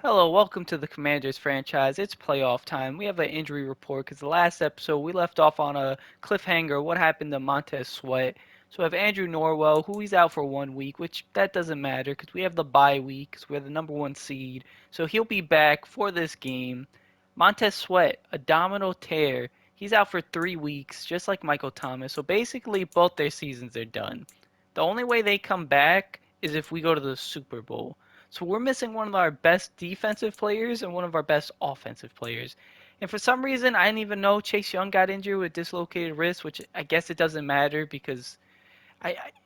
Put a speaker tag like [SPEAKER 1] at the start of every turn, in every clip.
[SPEAKER 1] Hello, welcome to the Commanders franchise. It's playoff time. We have an injury report because the last episode we left off on a cliffhanger. What happened to Montez Sweat? So we have Andrew Norwell, who he's out for 1 week, which that doesn't matter because we have the bye week because we're the number one seed. So he'll be back for this game. Montez Sweat, abdominal tear. He's out for 3 weeks, just like Michael Thomas. So basically, both their seasons are done. The only way they come back is if we go to the Super Bowl. So we're missing one of our best defensive players and one of our best offensive players. And for some reason, I didn't even know Chase Young got injured with dislocated wrist, which I guess it doesn't matter because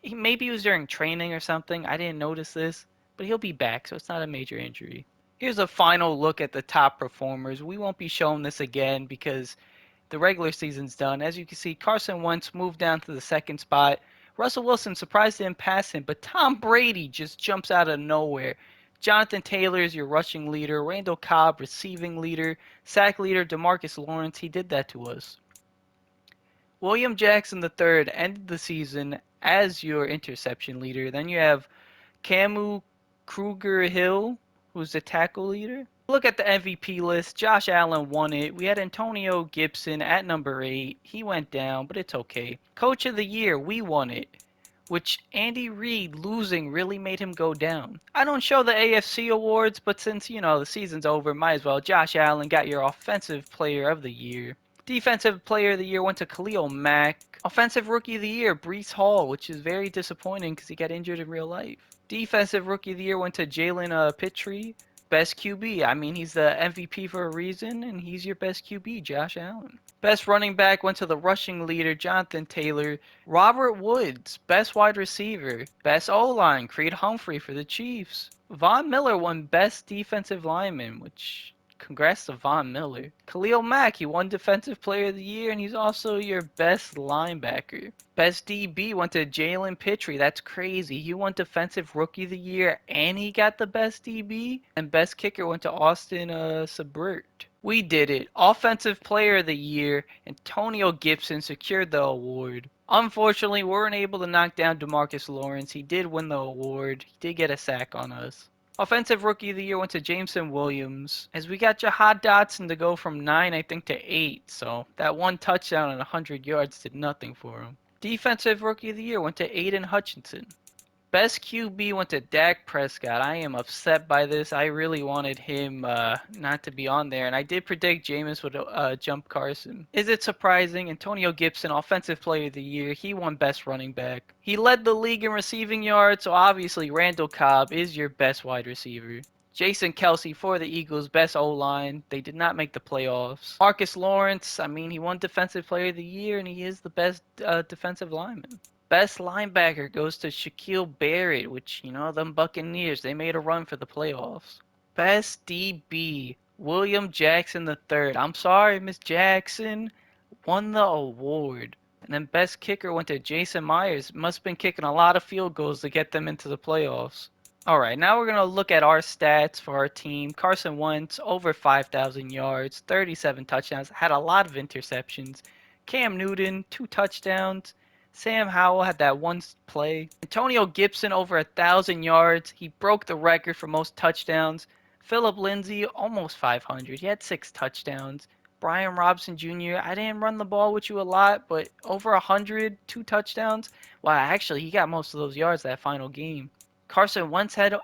[SPEAKER 1] maybe he was during training or something. I didn't notice this, but he'll be back, so it's not a major injury. Here's a final look at the top performers. We won't be showing this again because the regular season's done. As you can see, Carson Wentz moved down to the second spot. Russell Wilson surprised didn't pass him, but Tom Brady just jumps out of nowhere. Jonathan Taylor is your rushing leader. Randall Cobb, receiving leader. Sack leader, DeMarcus Lawrence. He did that to us. William Jackson III ended the season as your interception leader. Then you have Camu Kruger Hill, who's the tackle leader. Look at the MVP list. Josh Allen won it. We had Antonio Gibson at number 8. He went down, but it's okay. Coach of the Year, we won it. Which Andy Reid losing really made him go down. I don't show the AFC awards, but since, the season's over, might as well. Josh Allen got your Offensive Player of the Year. Defensive Player of the Year went to Khalil Mack. Offensive Rookie of the Year, Breece Hall, which is very disappointing because he got injured in real life. Defensive Rookie of the Year went to Jalen Pitre. Best QB, I mean, he's the MVP for a reason, and he's your best QB, Josh Allen. Best running back went to the rushing leader, Jonathan Taylor. Robert Woods, best wide receiver. Best O-line, Creed Humphrey for the Chiefs. Von Miller won best defensive lineman, which congrats to Von Miller. Khalil Mack, he won Defensive Player of the Year, and he's also your best linebacker. Best DB went to Jalen Pitre. That's crazy. He won Defensive Rookie of the Year, and he got the best DB. And best kicker went to Austin Sabert. We did it. Offensive Player of the Year, Antonio Gibson secured the award. Unfortunately, we weren't able to knock down DeMarcus Lawrence. He did win the award. He did get a sack on us. Offensive Rookie of the Year went to Jameson Williams, as we got Jahad Dotson to go from 9, I think, to 8. So that one touchdown and 100 yards did nothing for him. Defensive Rookie of the Year went to Aiden Hutchinson. Best QB went to Dak Prescott. I am upset by this. I really wanted him not to be on there, and I did predict Jameis would jump Carson. Is it surprising? Antonio Gibson, Offensive Player of the Year. He won Best Running Back. He led the league in receiving yards, so obviously Randall Cobb is your best wide receiver. Jason Kelsey for the Eagles, best O-line. They did not make the playoffs. Marcus Lawrence, I mean, he won Defensive Player of the Year, and he is the best defensive lineman. Best linebacker goes to Shaquille Barrett, which, them Buccaneers, they made a run for the playoffs. Best DB, William Jackson III. I'm sorry, Miss Jackson, won the award. And then best kicker went to Jason Myers. Must have been kicking a lot of field goals to get them into the playoffs. All right, now we're going to look at our stats for our team. Carson Wentz, over 5,000 yards, 37 touchdowns, had a lot of interceptions. Cam Newton, 2 touchdowns. Sam Howell had that one play. Antonio Gibson, over 1,000 yards. He broke the record for most touchdowns. Philip Lindsay, almost 500. He had 6 touchdowns. Brian Robson Jr., I didn't run the ball with you a lot, but over 100, 2 touchdowns. Wow, actually, he got most of those yards that final game. Carson Wentz had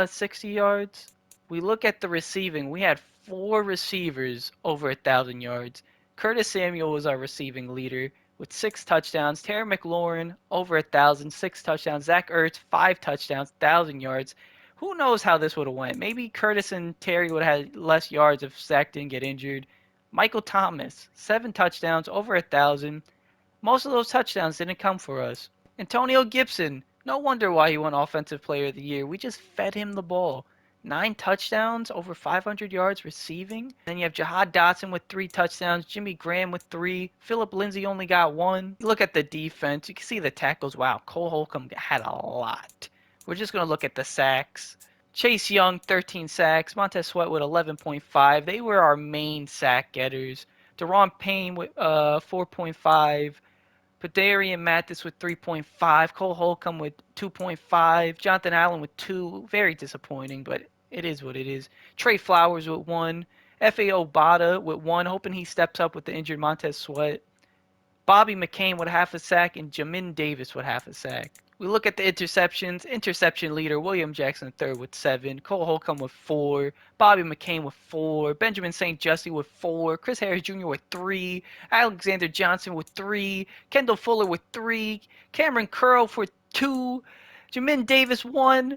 [SPEAKER 1] 60 yards. We look at the receiving. We had 4 receivers over 1,000 yards. Curtis Samuel was our receiving leader with 6 touchdowns. Terry McLaurin, over 1,000, 6 touchdowns. Zach Ertz, 5 touchdowns, 1,000 yards. Who knows how this would have went? Maybe Curtis and Terry would have had less yards if Zach didn't get injured. Michael Thomas, 7 touchdowns, over 1,000. Most of those touchdowns didn't come for us. Antonio Gibson, no wonder why he won Offensive Player of the Year. We just fed him the ball. 9 touchdowns, over 500 yards receiving. Then you have Jahad Dotson with 3 touchdowns, Jimmy Graham with 3, Philip Lindsay only got 1. You look at the defense, you can see the tackles. Wow, Cole Holcomb had a lot. We're just going to look at the sacks. Chase Young, 13 sacks. Montez Sweat with 11.5. They were our main sack getters. Deron Payne with 4.5. Padarian Mathis with 3.5. Cole Holcomb with 2.5. Jonathan Allen with 2. Very disappointing, but It is what it is. Trey Flowers with 1. F.A. Obata with 1, hoping he steps up with the injured Montez Sweat. Bobby McCain with half a sack, and Jamin Davis with half a sack. We look at the interceptions. Interception leader William Jackson III with 7, Cole Holcomb with 4, Bobby McCain with 4, Benjamin St. Juste with 4, Chris Harris Jr. with 3, Alexander Johnson with 3, Kendall Fuller with 3, Cameron Curl for 2, Jamin Davis 1,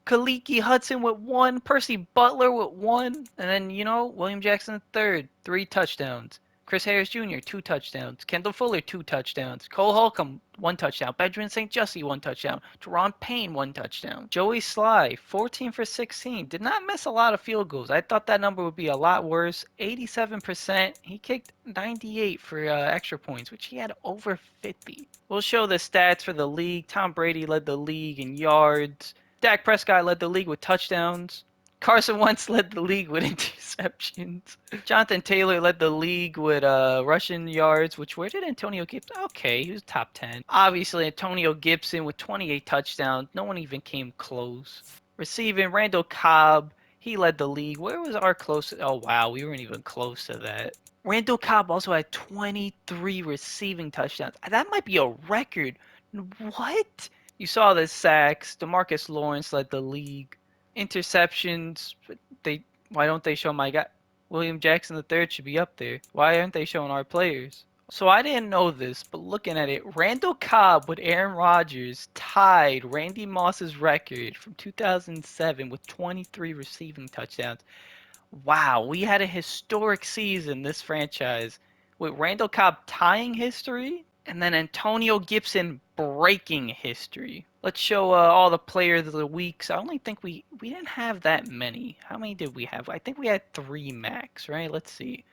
[SPEAKER 1] Kaliki Hudson with 1, Percy Butler with 1, and then, William Jackson III, 3 touchdowns. Chris Harris Jr., 2 touchdowns. Kendall Fuller, 2 touchdowns. Cole Holcomb, 1 touchdown. Benjamin St. Juste, 1 touchdown. Teron Payne, 1 touchdown. Joey Sly, 14 for 16. Did not miss a lot of field goals. I thought that number would be a lot worse. 87%. He kicked 98 for extra points, which he had over 50. We'll show the stats for the league. Tom Brady led the league in yards. Dak Prescott led the league with touchdowns. Carson Wentz led the league with interceptions. Jonathan Taylor led the league with rushing yards, where did Antonio Gibson? Okay, he was top 10. Obviously, Antonio Gibson with 28 touchdowns. No one even came close. Receiving, Randall Cobb. He led the league. Where was our closest? Oh, wow, we weren't even close to that. Randall Cobb also had 23 receiving touchdowns. That might be a record. What? You saw the sacks. DeMarcus Lawrence led the league. Interceptions. Why don't they show my guy? William Jackson III should be up there. Why aren't they showing our players? So I didn't know this, but looking at it, Randall Cobb with Aaron Rodgers tied Randy Moss's record from 2007 with 23 receiving touchdowns. Wow, we had a historic season, this franchise, with Randall Cobb tying history and then Antonio Gibson breaking history. Let's show all the players of the weeks. I only think we didn't have that many. How many did we have? I think we had 3 max, right? Let's see.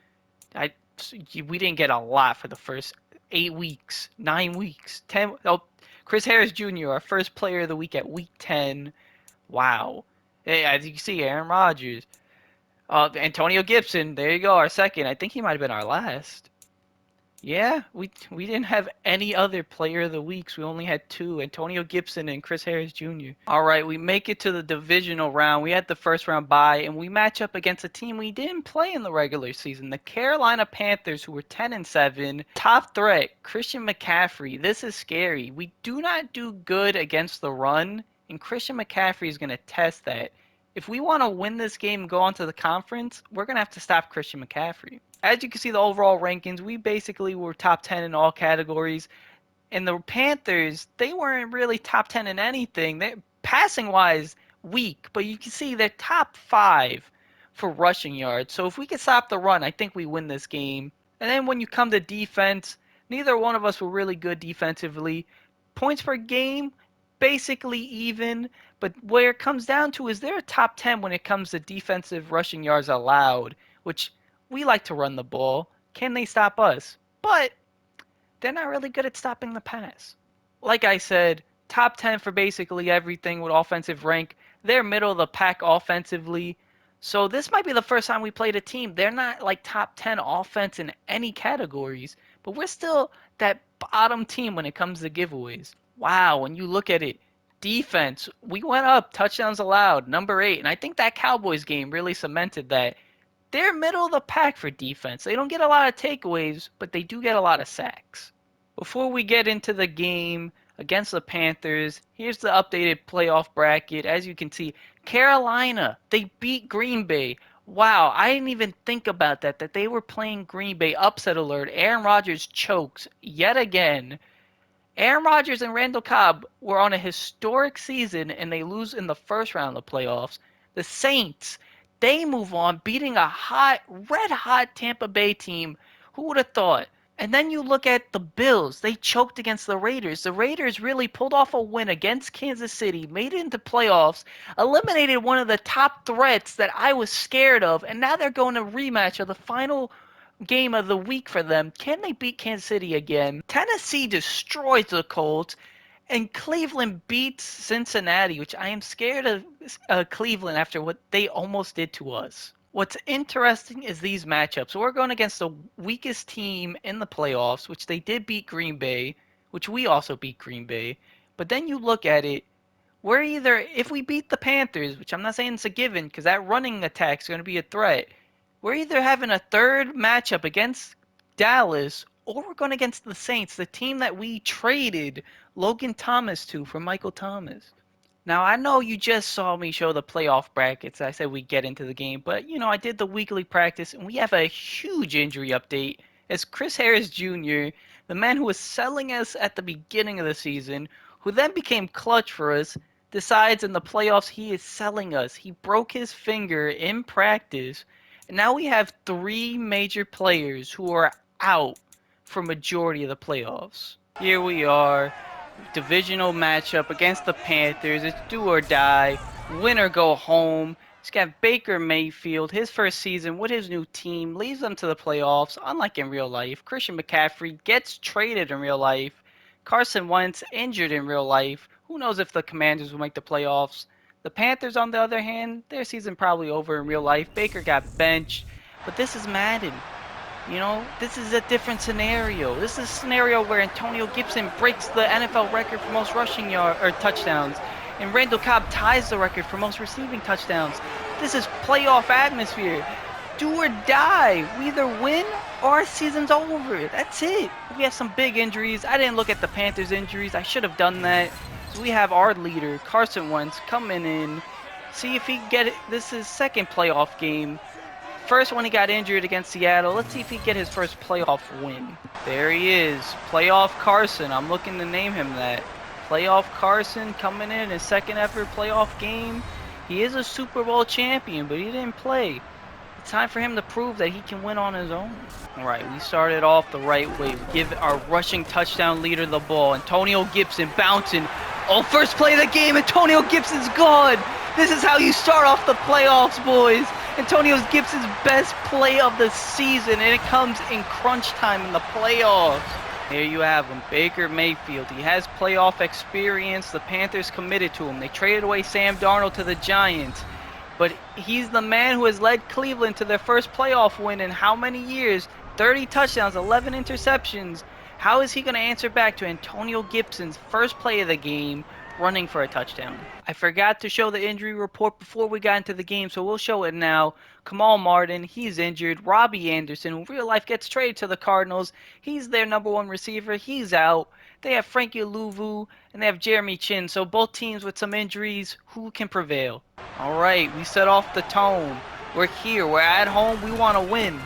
[SPEAKER 1] We didn't get a lot for the first 8 weeks, 9 weeks, 10. Oh, Chris Harris Jr., our first player of the week at week 10. Wow. Hey, as you can see, Aaron Rodgers. Antonio Gibson, there you go, our second. I think he might have been our last. Yeah, we didn't have any other player of the weeks. We only had 2, Antonio Gibson and Chris Harris Jr. All right, we make it to the divisional round. We had the first round bye, and we match up against a team we didn't play in the regular season, the Carolina Panthers, who were 10-7. Top threat, Christian McCaffrey. This is scary. We do not do good against the run, and Christian McCaffrey is going to test that. If we want to win this game and go on to the conference, we're going to have to stop Christian McCaffrey. As you can see, the overall rankings, we basically were top 10 in all categories. And the Panthers, they weren't really top 10 in anything. They passing-wise, weak. But you can see they're top 5 for rushing yards. So if we can stop the run, I think we win this game. And then when you come to defense, neither one of us were really good defensively. Points per game, basically even. But where it comes down to is they're a top 10 when it comes to defensive rushing yards allowed, which we like to run the ball. Can they stop us? But they're not really good at stopping the pass. Like I said, top 10 for basically everything with offensive rank. They're middle of the pack offensively. So this might be the first time we played a team. They're not like top 10 offense in any categories, but we're still that bottom team when it comes to giveaways. Wow, when you look at it, defense, we went up, touchdowns allowed, number 8. And I think that Cowboys game really cemented that. They're middle of the pack for defense. They don't get a lot of takeaways, but they do get a lot of sacks. Before we get into the game against the Panthers, here's the updated playoff bracket. As you can see, Carolina, they beat Green Bay. Wow, I didn't even think about that they were playing Green Bay. Upset alert. Aaron Rodgers chokes yet again. Aaron Rodgers and Randall Cobb were on a historic season, and they lose in the first round of the playoffs. The Saints, they move on, beating a red-hot Tampa Bay team. Who would have thought? And then you look at the Bills. They choked against the Raiders. The Raiders really pulled off a win against Kansas City, made it into playoffs, eliminated one of the top threats that I was scared of, and now they're going to rematch of the final game of the week for them. Can they beat Kansas City again? Tennessee destroys the Colts, and Cleveland beats Cincinnati, which I am scared of Cleveland after what they almost did to us. What's interesting is these matchups. So we're going against the weakest team in the playoffs, which they did beat Green Bay, which we also beat Green Bay. But then you look at it, We're either, if we beat the Panthers, which I'm not saying it's a given, because that running attack is going to be a threat, we're either having a third matchup against Dallas, or we're going against the Saints, the team that we traded Logan Thomas to for Michael Thomas. Now, I know you just saw me show the playoff brackets. I said we get into the game, but I did the weekly practice, and we have a huge injury update as Chris Harris Jr., the man who was selling us at the beginning of the season, who then became clutch for us, decides in the playoffs he is selling us. He broke his finger in practice, and now we have three major players who are out for majority of the playoffs. Here we are. Divisional matchup against the Panthers. It's do or die, win or go home. He's got Baker Mayfield, his first season with his new team, leads them to the playoffs, unlike in real life. Christian McCaffrey gets traded in real life. Carson Wentz injured in real life. Who knows if the Commanders will make the playoffs. The Panthers, on the other hand, their season probably over in real life. Baker got benched, but this is Madden. This is a different scenario. This is a scenario where Antonio Gibson breaks the NFL record for most rushing touchdowns, and Randall Cobb ties the record for most receiving touchdowns. This is playoff atmosphere. Do or die. We either win or our season's over. That's it. We have some big injuries. I didn't look at the Panthers' injuries. I should have done that. So we have our leader, Carson Wentz, coming in. See if he can get it. This is second playoff game. First when he got injured against Seattle. Let's see if he can get his first playoff win. There he is. Playoff Carson. I'm looking to name him that. Playoff Carson coming in his second ever playoff game. He is a Super Bowl champion, but he didn't play. It's time for him to prove that he can win on his own. Alright, we started off the right way. We give our rushing touchdown leader the ball. Antonio Gibson bouncing. Oh, first play of the game. Antonio Gibson's gone. This is how you start off the playoffs, boys. Antonio Gibson's best play of the season, and it comes in crunch time in the playoffs. There you have him, Baker Mayfield. He has playoff experience. The Panthers committed to him. They traded away Sam Darnold to the Giants. But he's the man who has led Cleveland to their first playoff win in how many years? 30 touchdowns, 11 interceptions. How is he going to answer back to Antonio Gibson's first play of the game, running for a touchdown? I forgot to show the injury report before we got into the game, so we'll show it now. Kamal Martin, he's injured. Robbie Anderson, who in real life gets traded to the Cardinals. He's their number one receiver. He's out. They have Frankie Louvu, and they have Jeremy Chin. So both teams with some injuries. Who can prevail? All right, we set off the tone. We're here. We're at home. We want to win.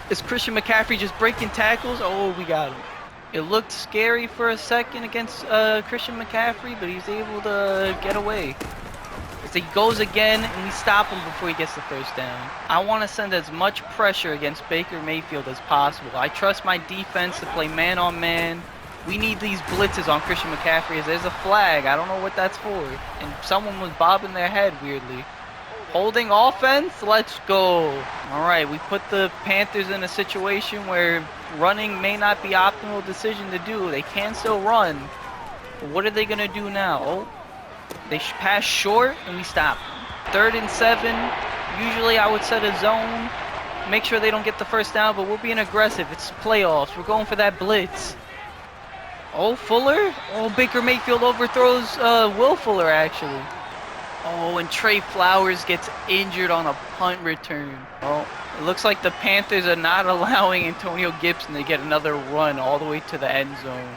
[SPEAKER 1] Is Christian McCaffrey just breaking tackles? Oh, we got him. It looked scary for a second against Christian McCaffrey, but he's able to get away. As he goes again, and we stop him before he gets the first down. I want to send as much pressure against Baker Mayfield as possible. I trust my defense to play man-on-man. We need these blitzes on Christian McCaffrey as there's a flag. I don't know what that's for. And someone was bobbing their head weirdly. Holding offense, let's go. All right, we put the Panthers in a situation where running may not be optimal decision to do. They can still run. But what are they going to do now? Oh, they pass short and we stop. 3rd and 7. Usually I would set a zone. Make sure they don't get the first down, but we're being aggressive. It's playoffs. We're going for that blitz. Oh, Fuller. Oh, Baker Mayfield overthrows Will Fuller, actually. Oh, and Trey Flowers gets injured on a punt return. Oh, it looks like the Panthers are not allowing Antonio Gibson to get another run all the way to the end zone.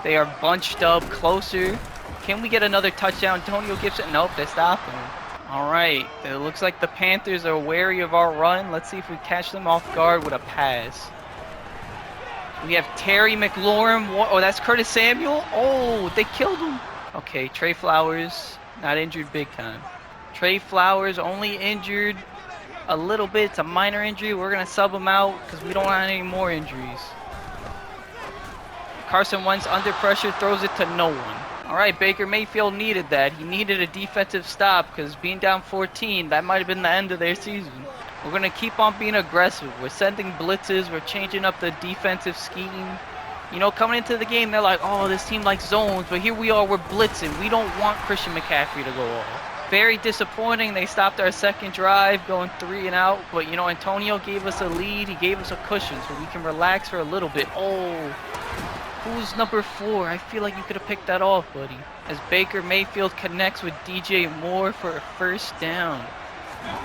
[SPEAKER 1] They are bunched up closer. Can we get another touchdown? Antonio Gibson? Nope, they're stopping him. All right, it looks like the Panthers are wary of our run. Let's see if we catch them off guard with a pass. We have Terry McLaurin. Oh, that's Curtis Samuel. Oh, they killed him. Okay, Trey Flowers. Not injured big time. Trey Flowers only injured a little bit. It's a minor injury. We're going to sub him out because we don't want any more injuries. Carson Wentz under pressure throws it to no one. All right, Baker Mayfield needed that. He needed a defensive stop because being down 14, that might have been the end of their season. We're going to keep on being aggressive. We're sending blitzes. We're changing up the defensive scheme. You know, coming into the game, they're like, oh, this team likes zones, but here we are, we're blitzing. We don't want Christian McCaffrey to go off. Very disappointing. They stopped our second drive, going 3 and out. But, you know, Antonio gave us a lead. He gave us a cushion, so we can relax for a little bit. Oh, Who's number 4? I feel like you could have picked that off, buddy. As Baker Mayfield connects with DJ Moore for a first down.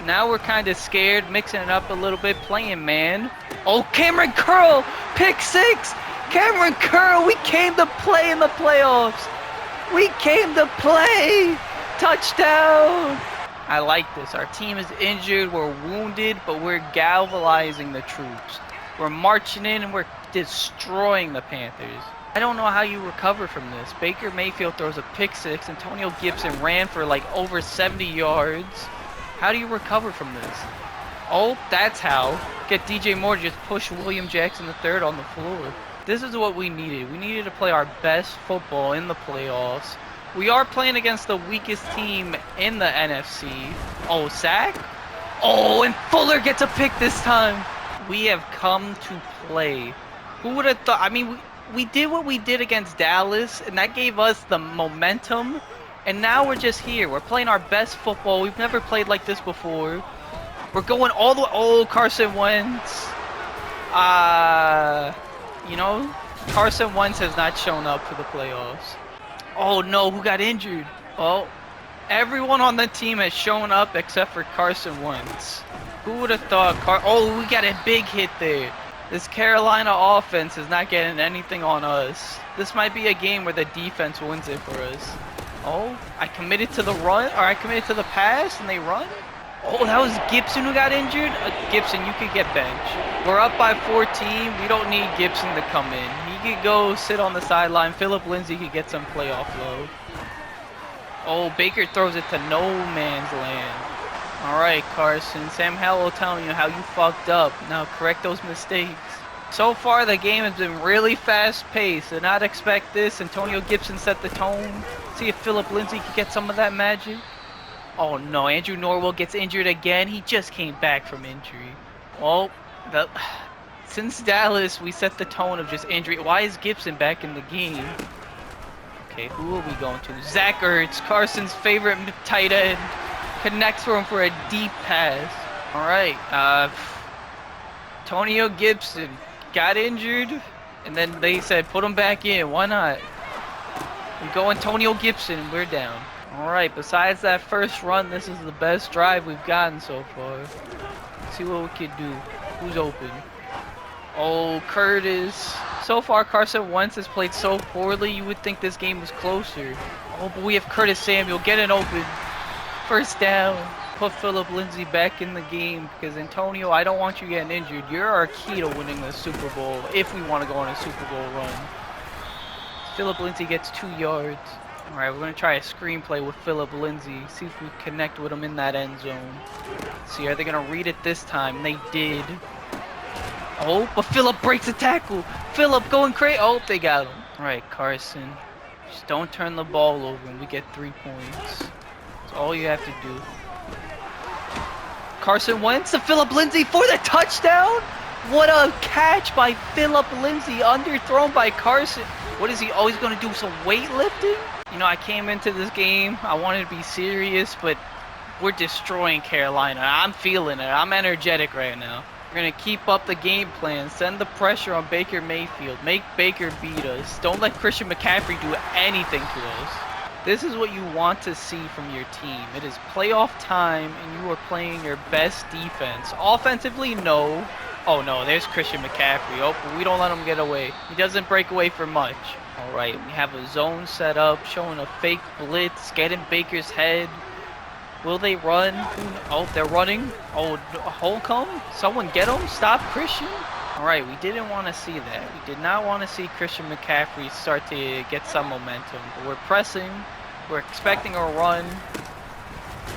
[SPEAKER 1] Now we're kind of scared, mixing it up a little bit, playing man. Oh, Cameron Curl! Pick 6! Cameron Curl, we came to play in the playoffs! We came to play! Touchdown! I like this. Our team is injured, we're wounded, but we're galvanizing the troops. We're marching in and we're destroying the Panthers. I don't know how you recover from this. Baker Mayfield throws a pick 6. Antonio Gibson ran for like over 70 yards. How do you recover from this? Oh, that's how. Get DJ Moore to just push William Jackson III on the floor. This is what we needed. We needed to play our best football in the playoffs. We are playing against the weakest team in the NFC. Oh, sack? Oh, and Fuller gets a pick this time. We have come to play. Who would have thought? I mean, we did what we did against Dallas, and that gave us the momentum. And now we're just here. We're playing our best football. We've never played like this before. We're going all the way. Oh, Carson Wentz. You know, Carson Wentz has not shown up for the playoffs. Oh no, who got injured? Oh, everyone on the team has shown up except for Carson Wentz. Who would have thought? Oh, we got a big hit there. This Carolina offense is not getting anything on us. This might be a game where the defense wins it for us. Oh, I committed to the run, or I committed to the pass, and they run? Oh, that was Gibson who got injured? Gibson, you could get benched. We're up by 14. We don't need Gibson to come in. He could go sit on the sideline. Philip Lindsay could get some playoff love. Oh, Baker throws it to no man's land. All right, Carson. Sam Howell telling you how you fucked up. Now correct those mistakes. So far, the game has been really fast-paced. Did not expect this. Antonio Gibson set the tone. See if Philip Lindsay can get some of that magic. Oh no, Andrew Norwell gets injured again. He just came back from injury. Well, since Dallas, we set the tone of just injury. Why is Gibson back in the game? Okay, who are we going to? Zach Ertz, Carson's favorite tight end. Connects for him for a deep pass. All right, Antonio Gibson got injured, and then they said put him back in. Why not? We go Antonio Gibson, and we're down. All right, besides that first run, this is the best drive we've gotten so far. Let's see what we can do. Who's open? Oh, Curtis. So far, Carson Wentz has played so poorly, you would think this game was closer. Oh, but we have Curtis Samuel getting open. First down. Put Philip Lindsay back in the game because Antonio, I don't want you getting injured. You're our key to winning the Super Bowl if we want to go on a Super Bowl run. Philip Lindsay gets 2 yards. All right, we're going to try a screenplay with Philip Lindsay. See if we connect with him in that end zone. See, are they going to read it this time? And they did. Oh, but Philip breaks a tackle. Philip going crazy. Oh, they got him. All right, Carson. Just don't turn the ball over and we get 3 points. That's all you have to do. Carson Wentz to Philip Lindsay for the touchdown. What a catch by Philip Lindsay. Underthrown by Carson. What is he always going to do? Some weightlifting? You know, I came into this game. I wanted to be serious, but we're destroying Carolina. I'm feeling it. I'm energetic right now. We're going to keep up the game plan. Send the pressure on Baker Mayfield. Make Baker beat us. Don't let Christian McCaffrey do anything to us. This is what you want to see from your team. It is playoff time, and you are playing your best defense. Offensively, no. Oh, no, there's Christian McCaffrey. Oh, but we don't let him get away. He doesn't break away for much. All right, we have a zone set up, showing a fake blitz, getting Baker's head. Will they run? Oh, they're running. Oh, Holcomb? Someone get him? Stop Christian? All right, we didn't want to see that. We did not want to see Christian McCaffrey start to get some momentum. But we're pressing. We're expecting a run.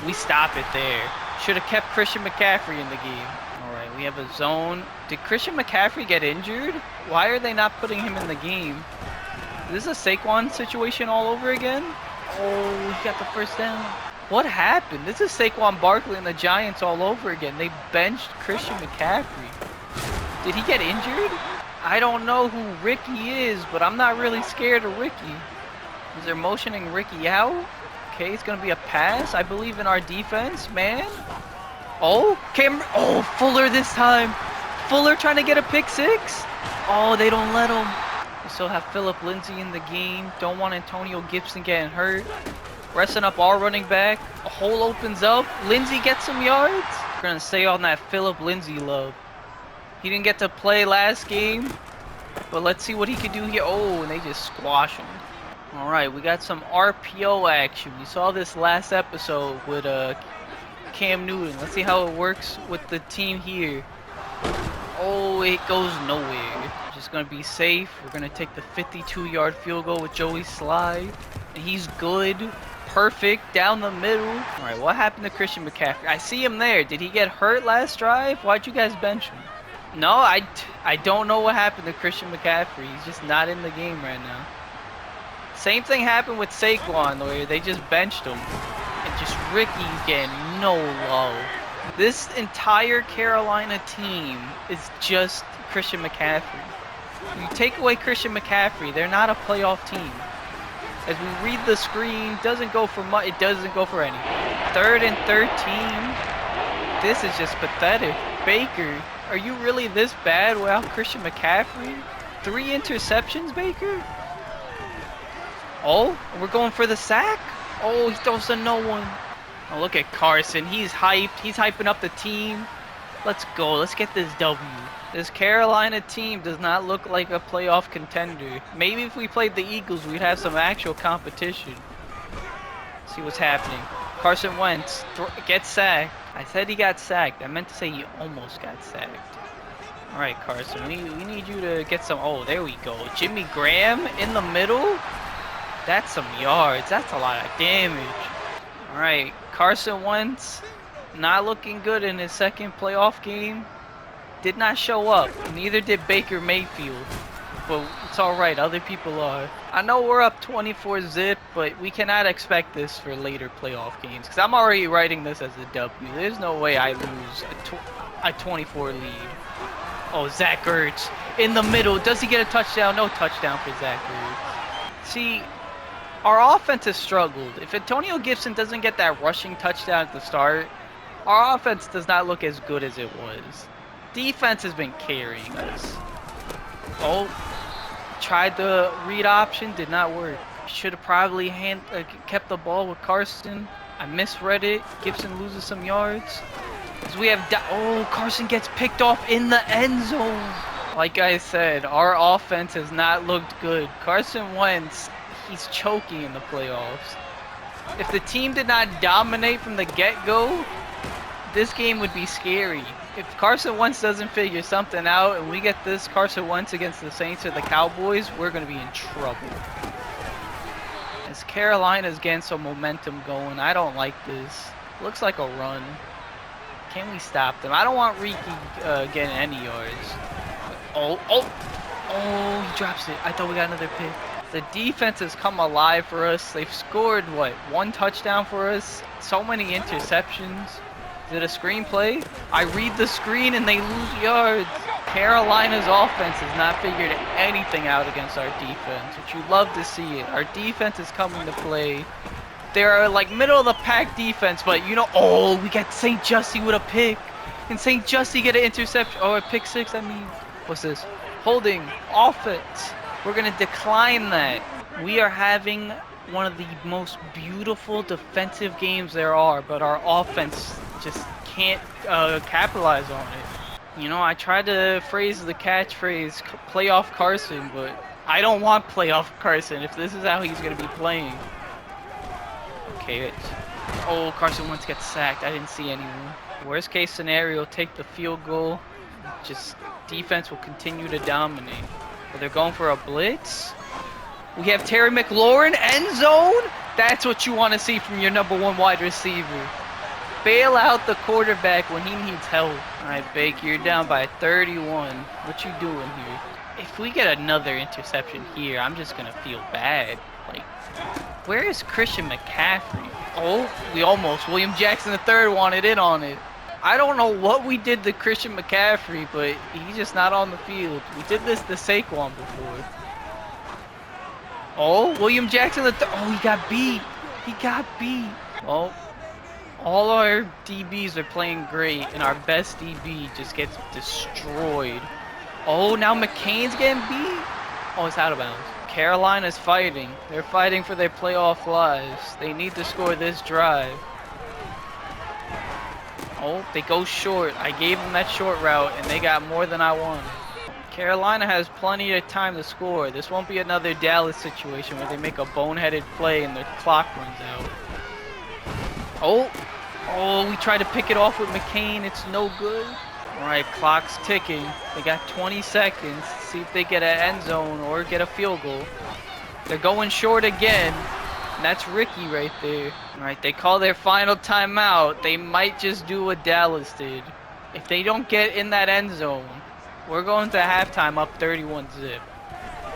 [SPEAKER 1] We stop it there. Should have kept Christian McCaffrey in the game. All right, we have a zone. Did Christian McCaffrey get injured? Why are they not putting him in the game? Is this a Saquon situation all over again? Oh, he got the first down. What happened? This is Saquon Barkley and the Giants all over again. They benched Christian McCaffrey. Did he get injured? I don't know who Ricky is, but I'm not really scared of Ricky. Is they're motioning Ricky out? Okay, it's going to be a pass. I believe in our defense, man. Oh, Fuller this time. Fuller trying to get a pick 6. Oh, they don't let him. still have Philip Lindsay in the game. Don't want Antonio Gibson getting hurt. Resting up our running back. A hole opens up. Lindsay gets some yards. We're going to stay on that Philip Lindsay love. He didn't get to play last game, but let's see what he can do here. Oh, and they just squash him. All right, we got some RPO action. We saw this last episode with Cam Newton. Let's see how it works with the team here. Oh, it goes nowhere. Just going to be safe. We're going to take the 52-yard field goal with Joey Slye. And he's good. Perfect. Down the middle. All right, what happened to Christian McCaffrey? I see him there. Did he get hurt last drive? Why'd you guys bench him? No, I don't know what happened to Christian McCaffrey. He's just not in the game right now. Same thing happened with Saquon, where they just benched him. And just Ricky's getting no love. This entire Carolina team is just Christian McCaffrey. You take away Christian McCaffrey, they're not a playoff team. As we read the screen, doesn't go for much. It doesn't go for any. 3rd and 13. This is just pathetic. Baker, are you really this bad without Christian McCaffrey? 3 interceptions, Baker? Oh, we're going for the sack? Oh, he throws to no one. Oh, look at Carson. He's hyped. He's hyping up the team. Let's go. Let's get this W. This Carolina team does not look like a playoff contender. Maybe if we played the Eagles, we'd have some actual competition. See what's happening. Carson Wentz gets sacked. I said he got sacked. I meant to say he almost got sacked. All right, Carson. We need you to get some. Oh, there we go. Jimmy Graham in the middle. That's some yards. That's a lot of damage. All right, Carson Wentz, not looking good in his second playoff game. Did not show up. Neither did Baker Mayfield. But it's all right. Other people are. I know we're up 24-zip, but we cannot expect this for later playoff games. Because I'm already writing this as a W. There's no way I lose a 24 lead. Oh, Zach Ertz in the middle. Does he get a touchdown? No touchdown for Zach Ertz. See, our offense has struggled. If Antonio Gibson doesn't get that rushing touchdown at the start, our offense does not look as good as it was. Defense has been carrying us. Oh, tried the read option, did not work. Should have probably kept the ball with Carson. I misread it. Gibson loses some yards. As we have, Carson gets picked off in the end zone. Like I said, our offense has not looked good. Carson Wentz, he's choking in the playoffs. If the team did not dominate from the get-go, this game would be scary. If Carson Wentz doesn't figure something out and we get this Carson Wentz against the Saints or the Cowboys, we're going to be in trouble. As Carolina's getting some momentum going, I don't like this. Looks like a run. Can we stop them? I don't want Ricky getting any yards. Oh, he drops it. I thought we got another pick. The defense has come alive for us. They've scored, what, 1 touchdown for us? So many interceptions. Is it a screenplay? I read the screen and they lose yards. Carolina's offense has not figured anything out against our defense, which you love to see it. Our defense is coming to play. They're like middle of the pack defense, but you know, oh, we got St. Justy with a pick. And St. Justy get an interception, or a pick 6, I mean. What's this? Holding, offense. We're going to decline that. We are having one of the most beautiful defensive games there are, but our offense just can't capitalize on it. You know, I tried to phrase the catchphrase, playoff Carson, but I don't want playoff Carson if this is how he's going to be playing. Okay, Carson Wentz gets sacked. I didn't see anyone. Worst case scenario, take the field goal. Just defense will continue to dominate. But they're going for a blitz. We have Terry McLaurin, end zone. That's what you want to see from your #1 wide receiver. Bail out the quarterback when he needs help. All right, Baker, you're down by 31. What you doing here? If we get another interception here, I'm just going to feel bad. Like, where is Christian McCaffrey? Oh, William Jackson III wanted in on it. I don't know what we did to Christian McCaffrey, but he's just not on the field. We did this to Saquon before. Oh, William Jackson III. Oh, he got beat. He got beat. Well, all our DBs are playing great, and our best DB just gets destroyed. Oh, now McCain's getting beat. Oh, it's out of bounds. Carolina's fighting. They're fighting for their playoff lives. They need to score this drive. Oh, they go short. I gave them that short route, and they got more than I wanted. Carolina has plenty of time to score. This won't be another Dallas situation where they make a boneheaded play and the clock runs out. Oh, we try to pick it off with McCain. It's no good. All right, clock's ticking. They got 20 seconds. See if they get an end zone or get a field goal. They're going short again. And that's Ricky right there. All right, they call their final timeout. They might just do what Dallas did. If they don't get in that end zone, we're going to halftime up 31-zip.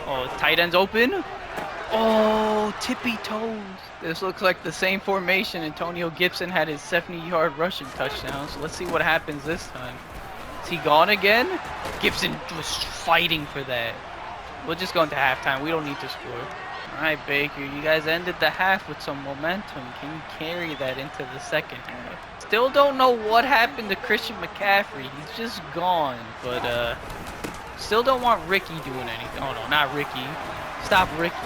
[SPEAKER 1] Oh, tight end's open. Oh, tippy toes. This looks like the same formation Antonio Gibson had his 70-yard rushing touchdown. So let's see what happens this time. Is he gone again? Gibson was fighting for that. We'll just go into halftime. We don't need to score. All right, Baker, you guys ended the half with some momentum. Can you carry that into the second half? Still don't know what happened to Christian McCaffrey. He's just gone, but still don't want Ricky doing anything. Oh no, not Ricky. Stop Ricky.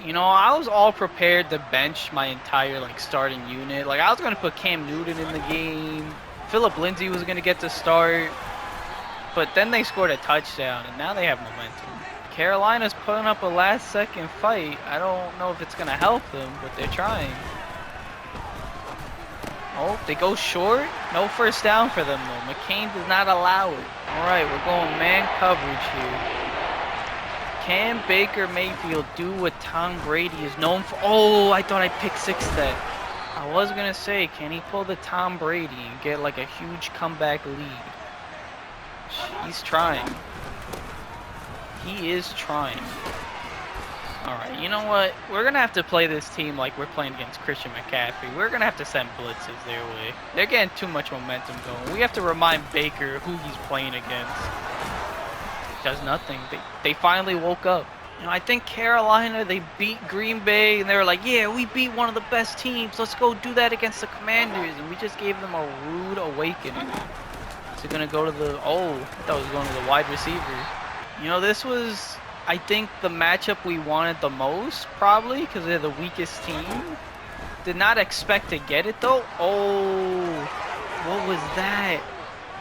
[SPEAKER 1] You know, I was all prepared to bench my entire starting unit. Like, I was gonna put Cam Newton in the game. Phillip Lindsay was gonna get to start, but then they scored a touchdown, and now they have momentum. Carolina's putting up a last-second fight. I don't know if it's gonna help them, but they're trying. Oh, they go short. No first down for them though. McCain does not allow it. All right, we're going man coverage here. Can Baker Mayfield do what Tom Brady is known for? Oh, I thought I picked six that. I was gonna say, can he pull the Tom Brady and get like a huge comeback lead? He's trying. He is trying. Alright, you know what? We're gonna have to play this team like we're playing against Christian McCaffrey. We're gonna have to send blitzes their way. They're getting too much momentum going. We have to remind Baker who he's playing against. Does nothing. They finally woke up. You know, I think Carolina, they beat Green Bay, and they were like, yeah, we beat one of the best teams. Let's go do that against the Commanders. And we just gave them a rude awakening. Is it going to go to the... Oh, I thought it was going to the wide receiver. You know, this was, I think, the matchup we wanted the most, probably, because they're the weakest team. Did not expect to get it, though. Oh, what was that?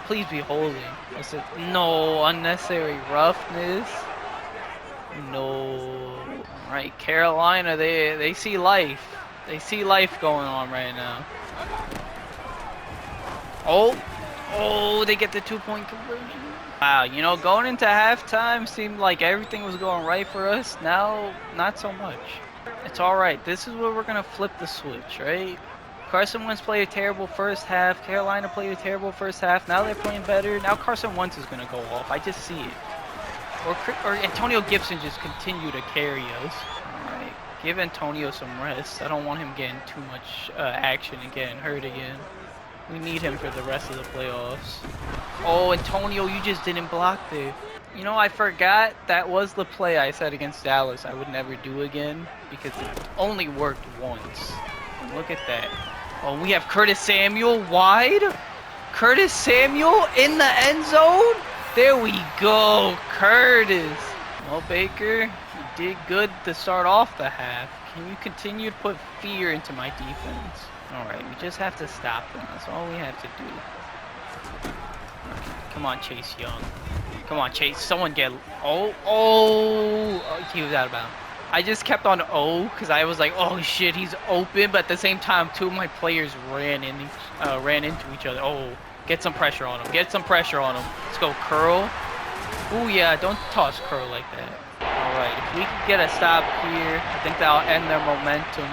[SPEAKER 1] Please be holding. Was it? No, unnecessary roughness. No. All right, Carolina, they see life. They see life going on right now. Oh, they get the 2-point conversion. Wow, you know, going into halftime seemed like everything was going right for us. Now, not so much. It's all right. This is where we're gonna flip the switch, right? Carson Wentz played a terrible first half. Carolina played a terrible first half. Now they're playing better. Now Carson Wentz is going to go off. I just see it. Or Antonio Gibson just continue to carry us. All right. Give Antonio some rest. I don't want him getting too much action and getting hurt again. We need him for the rest of the playoffs. Oh, Antonio, you just didn't block there. You know, I forgot that was the play I said against Dallas I would never do again because it only worked once. And look at that. Oh, we have Curtis Samuel wide. Curtis Samuel in the end zone. There we go, Curtis. Well, Baker, you did good to start off the half. Can you continue to put fear into my defense? All right, we just have to stop them. That's all we have to do. Right, come on, Chase Young. Come on, Chase. Someone get... Oh, he was out of bounds. I just kept on O because I was like, oh shit, he's open. But at the same time, two of my players ran into each other. Oh, get some pressure on him. Get some pressure on him. Let's go, Curl. Oh yeah, don't toss Curl like that. All right, if we can get a stop here, I think that'll end their momentum.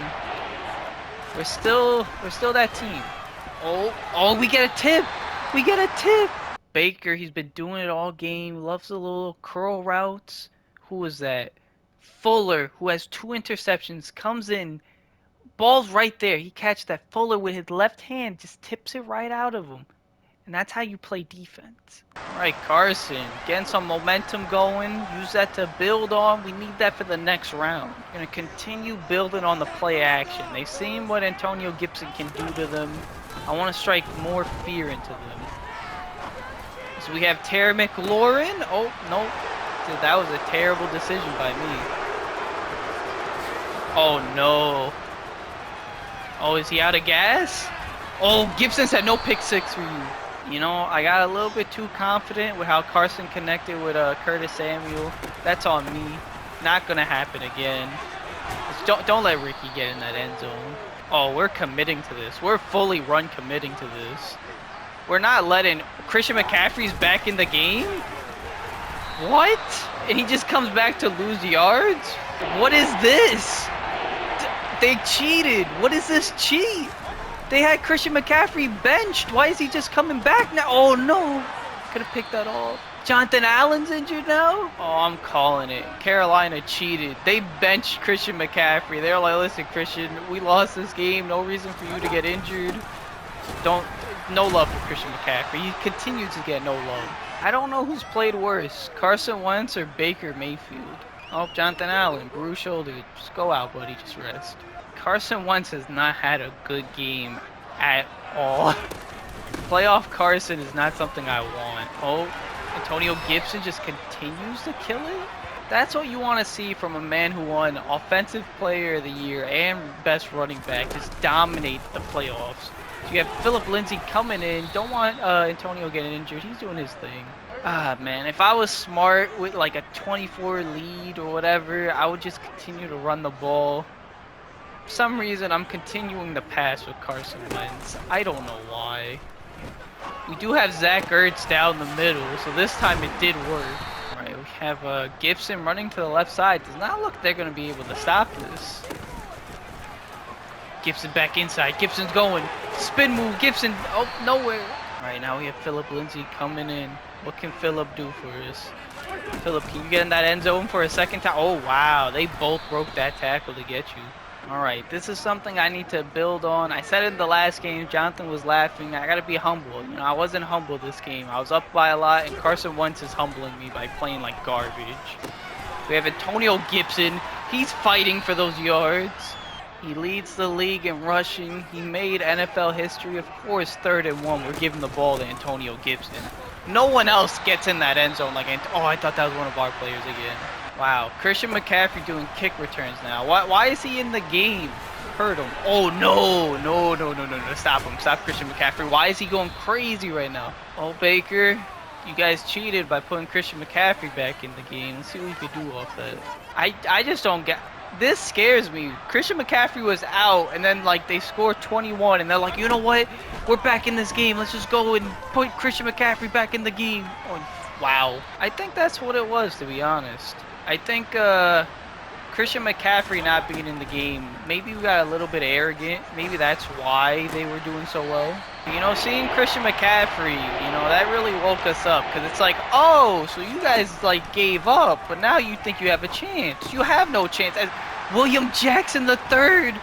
[SPEAKER 1] We're still that team. Oh, we get a tip. We get a tip. Baker, he's been doing it all game. Loves the little curl routes. Who was that? Fuller, who has 2 interceptions, comes in, ball's right there. He catches that. Fuller with his left hand just tips it right out of him. And that's how you play defense. All right, Carson, getting some momentum going. Use that to build on. We need that for the next round. We're going to continue building on the play action. They've seen what Antonio Gibson can do to them. I want to strike more fear into them. So we have Terry McLaurin. Oh, no. Dude, that was a terrible decision by me. Oh no. Oh, is he out of gas? Oh, Gibson said no pick six for you. You know, I got a little bit too confident with how Carson connected with Curtis Samuel. That's on me. Not gonna happen again. Don't let Ricky get in that end zone. Oh, we're committing to this. We're fully run committing to this. We're not letting Christian McCaffrey's back in the game. What? And he just comes back to lose yards? What is this? They cheated. What is this cheat? They had Christian McCaffrey benched. Why is he just coming back now? Oh no. Could have picked that off. Jonathan Allen's injured now? Oh, I'm calling it. Carolina cheated. They benched Christian McCaffrey. They're like, listen, Christian, we lost this game. No reason for you to get injured. No love for Christian McCaffrey. He continues to get no love. I don't know who's played worse, Carson Wentz or Baker Mayfield. Oh, Jonathan Allen, bruised shoulder. Just go out, buddy. Just rest. Carson Wentz has not had a good game at all. Playoff Carson is not something I want. Oh, Antonio Gibson just continues to kill it? That's what you want to see from a man who won Offensive Player of the Year and Best Running Back. Just dominate the playoffs. So you have Philip Lindsay coming in. Don't want Antonio getting injured. He's doing his thing. Ah, man. If I was smart with like a 24 lead or whatever, I would just continue to run the ball. For some reason, I'm continuing to pass with Carson Wentz. I don't know why. We do have Zach Ertz down the middle, so this time it did work. All right, we have Gibson running to the left side. Does not look like they're going to be able to stop this. Gibson back inside. Gibson's going. Spin move. Gibson. Oh, nowhere. All right, now we have Philip Lindsay coming in. What can Philip do for us? Philip, can you get in that end zone for a second time? Oh, wow. They both broke that tackle to get you. All right, this is something I need to build on. I said in the last game, Jonathan was laughing. I got to be humble. You know, I wasn't humble this game. I was up by a lot, and Carson Wentz is humbling me by playing like garbage. We have Antonio Gibson. He's fighting for those yards. He leads the league in rushing. He made NFL history. Of course, 3rd and 1. We're giving the ball to Antonio Gibson. No one else gets in that end zone like, oh, I thought that was one of our players again. Wow, Christian McCaffrey doing kick returns now. Why is he in the game? Hurt him. Oh, no. Stop him. Stop Christian McCaffrey. Why is he going crazy right now? Oh, Baker, you guys cheated by putting Christian McCaffrey back in the game. Let's see what we could do off that. I just don't get... This scares me. Christian McCaffrey was out, and then, like, they scored 21, and they're like, you know what? We're back in this game. Let's just go and put Christian McCaffrey back in the game. Oh, wow. I think that's what it was, to be honest. I think Christian McCaffrey not being in the game, maybe we got a little bit arrogant. Maybe that's why they were doing so well. You know, seeing Christian McCaffrey, you know, that really woke us up. Because it's like, oh, so you guys, like, gave up. But now you think you have a chance. You have no chance. And William Jackson III.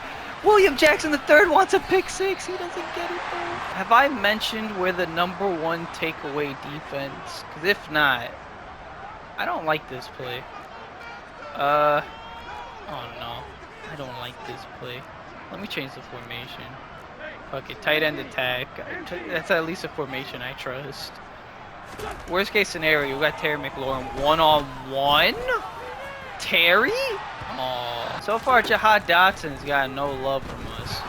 [SPEAKER 1] William Jackson III wants a pick six. He doesn't get it, though. Have I mentioned we're the #1 takeaway defense? Because if not, I don't like this play. Oh no, I don't like this play. Let me change the formation. Fuck it, tight end attack. That's at least a formation I trust. Worst case scenario, we got Terry McLaurin one-on-one? Terry? Oh, so far Jahad Dotson's got no love from us.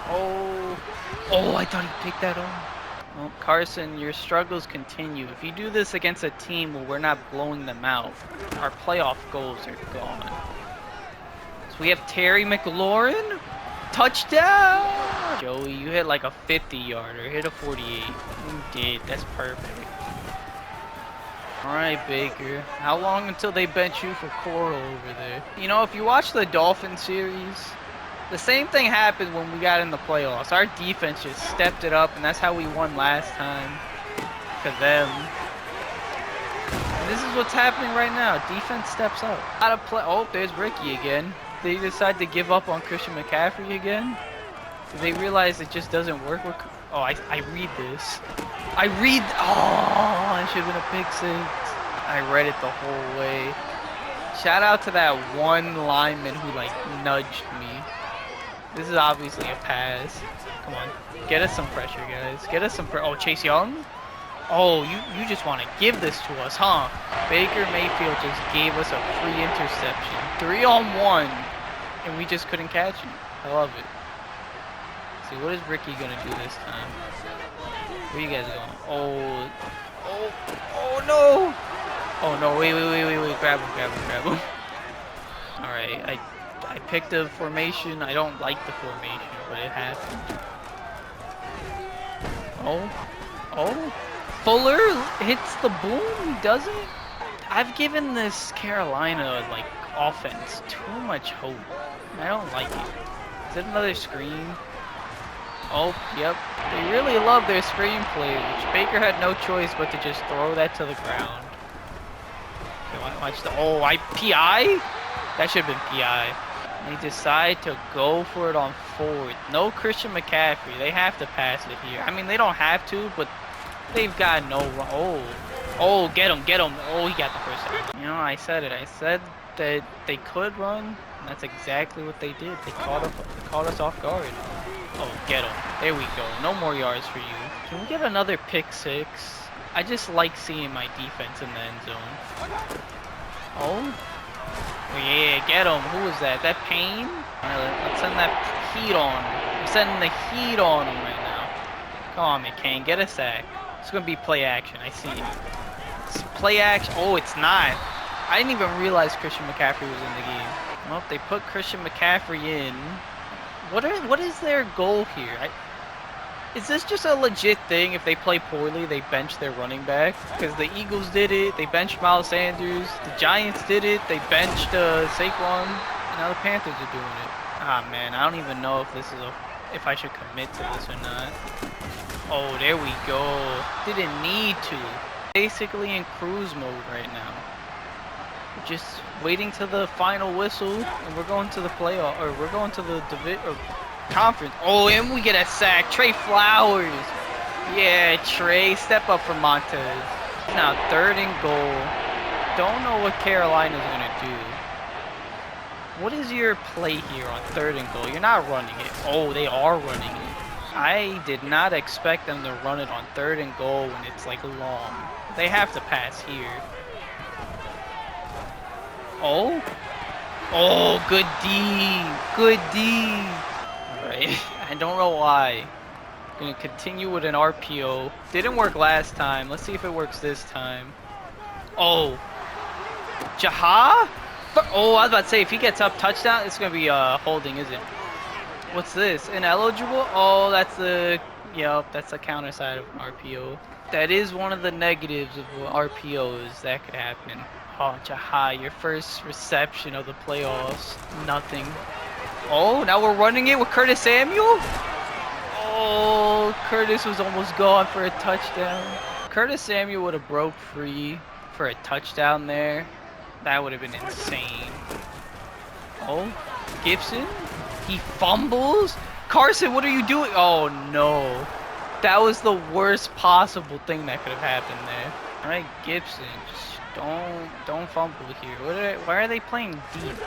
[SPEAKER 1] Oh, I thought he'd pick that off. Well, Carson, your struggles continue. If you do this against a team where we're not blowing them out, our playoff goals are gone. So we have Terry McLaurin. Touchdown! Joey, you hit like a 50-yarder. Hit a 48. You did. That's perfect. All right, Baker. How long until they bench you for Coral over there? You know, if you watch the Dolphin series, the same thing happened when we got in the playoffs. Our defense just stepped it up, and that's how we won last time. To them. And this is what's happening right now. Defense steps up. Out of play. Oh, there's Ricky again. They decide to give up on Christian McCaffrey again. They realize it just doesn't work. Oh, I read this. Oh, I should have been a pick six. I read it the whole way. Shout out to that one lineman who, like, nudged me. This is obviously a pass. Come on. Get us some pressure, guys. Get us some pressure. Oh, Chase Young? Oh, you just want to give this to us, huh? Baker Mayfield just gave us a free interception. 3-on-1, and we just couldn't catch it. I love it. Let's see, what is Ricky going to do this time? Where you guys going? Oh no! Oh no, wait, grab him. Alright, I picked a formation. I don't like the formation, but it happened. Oh. Fuller hits the boom, he doesn't? I've given this Carolina, like, offense too much hope. I don't like it. Is it another screen? Oh, yep. They really love their screenplay, which Baker had no choice but to just throw that to the ground. Okay, watch the... Oh, PI? That should have been PI. They decide to go for it on 4th. No Christian McCaffrey. They have to pass it here. I mean, they don't have to, but they've got no... Oh, get him. Oh, he got the first down. You know, I said it. I said that they could run. And that's exactly what they did. They caught us off guard. Oh, get him. There we go. No more yards for you. Can we get another pick 6? I just like seeing my defense in the end zone. Oh, yeah, get him. Who is that? That Payne? Alright, let's send that heat on him. I'm sending the heat on him right now. Come on, McCain. Get a sack. It's going to be play action. I see it. It's play action. Oh, it's not. I didn't even realize Christian McCaffrey was in the game. Well, they put Christian McCaffrey in. What is their goal here? Is this just a legit thing? If they play poorly, they bench their running back? Because the Eagles did it. They benched Miles Sanders. The Giants did it. They benched Saquon. And now the Panthers are doing it. Ah, man. I don't even know if I should commit to this or not. Oh, there we go. Didn't need to. Basically in cruise mode right now. We're just waiting to the final whistle, and we're going to the playoff, or we're going to the conference. Oh, and we get a sack. Trey Flowers. Yeah, Trey, step up for Montez. Now 3rd and goal. Don't know what Carolina's gonna do. What is your play here on 3rd and goal? You're not running it. Oh, they are running it. I did not expect them to run it on 3rd and goal when it's like long. They have to pass here. Oh, good D. Alright, I don't know why. Gonna continue with an RPO. Didn't work last time. Let's see if it works this time. Oh, Jaha? Oh, I was about to say, if he gets up touchdown, it's gonna be holding, isn't it? What's this? Ineligible? Oh, that's the... Yep, that's the counter side of an RPO. That is one of the negatives of RPOs. That could happen. Oh, Jaha, your first reception of the playoffs. Nothing. Oh, now we're running it with Curtis Samuel? Oh, Curtis was almost gone for a touchdown. Curtis Samuel would have broke free for a touchdown there. That would have been insane. Oh, Gibson? He fumbles? Carson, what are you doing? Oh, no. That was the worst possible thing that could have happened there. All right, Gibson, just don't fumble here. Why are they playing deep?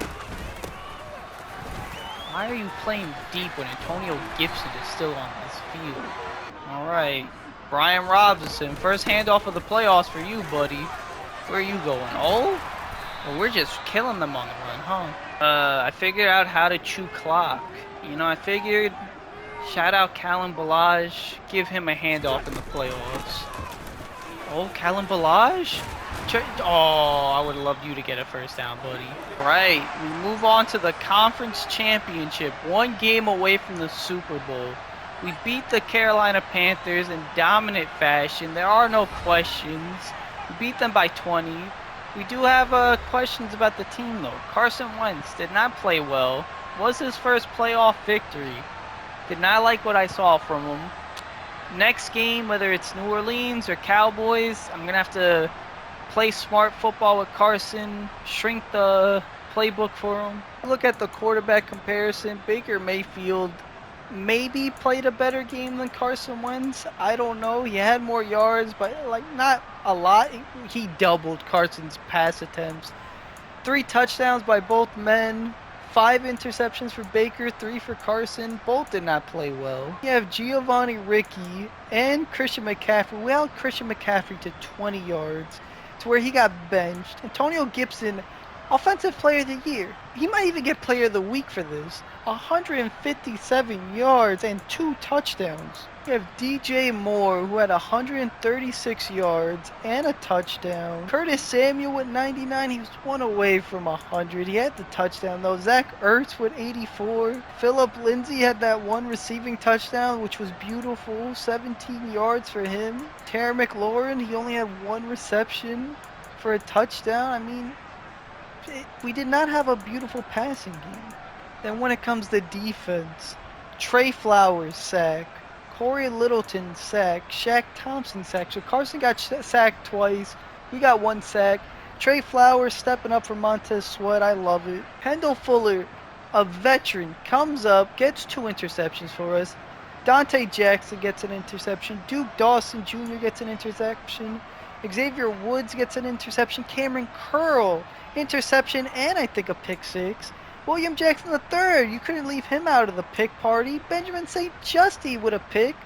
[SPEAKER 1] Why are you playing deep when Antonio Gibson is still on this field? All right, Brian Robinson, first handoff of the playoffs for you, buddy. Where are you going? Oh, well, we're just killing them on the run, huh? I figured out how to chew clock. You know, I figured, shout out Kalen Ballage, give him a handoff in the playoffs. Oh, Kalen Ballage? Oh, I would have loved you to get a first down, buddy. Right, we move on to the conference championship. 1 game away from the Super Bowl. We beat the Carolina Panthers in dominant fashion. There are no questions. We beat them by 20. We do have questions about the team, though. Carson Wentz did not play well. Was his first playoff victory. Did not like what I saw from him. Next game, whether it's New Orleans or Cowboys, I'm going to have to play smart football with Carson, shrink the playbook for him. Look at the quarterback comparison. Baker Mayfield maybe played a better game than Carson Wentz. I don't know. He had more yards, but like not a lot. He doubled Carson's pass attempts. 3 touchdowns by both men. 5 interceptions for Baker, 3 for Carson. Both did not play well. You have Giovanni Ricci and Christian McCaffrey. We held Christian McCaffrey to 20 yards to where he got benched. Antonio Gibson, Offensive Player of the Year. He might even get Player of the Week for this. 157 yards and 2 touchdowns. You have DJ Moore, who had 136 yards and a touchdown. Curtis Samuel with 99. He was one away from 100. He had the touchdown, though. Zach Ertz with 84. Philip Lindsay had that one receiving touchdown, which was beautiful. 17 yards for him. Terry McLaurin, he only had 1 reception for a touchdown. I mean, we did not have a beautiful passing game. Then when it comes to defense, Trey Flowers sack, Corey Littleton sack, Shaq Thompson sack. So Carson got sacked twice. We got 1 sack. Trey Flowers stepping up for Montez Sweat. I love it. Kendall Fuller, a veteran, comes up, gets 2 interceptions for us. Dante Jackson gets an interception. Duke Dawson Jr. gets an interception. Xavier Woods gets an interception. Cameron Curl, interception, and I think a pick 6. William Jackson III, you couldn't leave him out of the pick party. Benjamin St. Justy with a pick.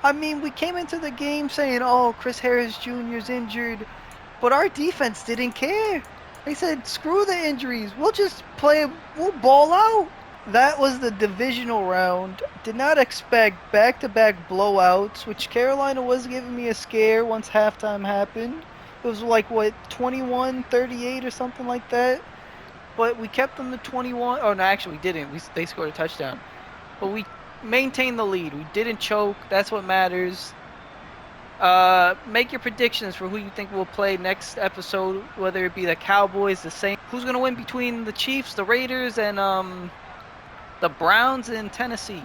[SPEAKER 1] I mean, we came into the game saying, oh, Chris Harris Jr. is injured, but our defense didn't care. They said, screw the injuries. We'll just play, we'll ball out. That was the divisional round. Did not expect back-to-back blowouts, which Carolina was giving me a scare once halftime happened. It was like, what, 21-38 or something like that? But we kept them to 21. Oh, no, actually, we didn't. They scored a touchdown. But we maintained the lead. We didn't choke. That's what matters. Make your predictions for who you think will play next episode, whether it be the Cowboys, the Saints. Who's going to win between the Chiefs, the Raiders, and the Browns in Tennessee?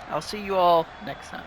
[SPEAKER 1] I'll see you all next time.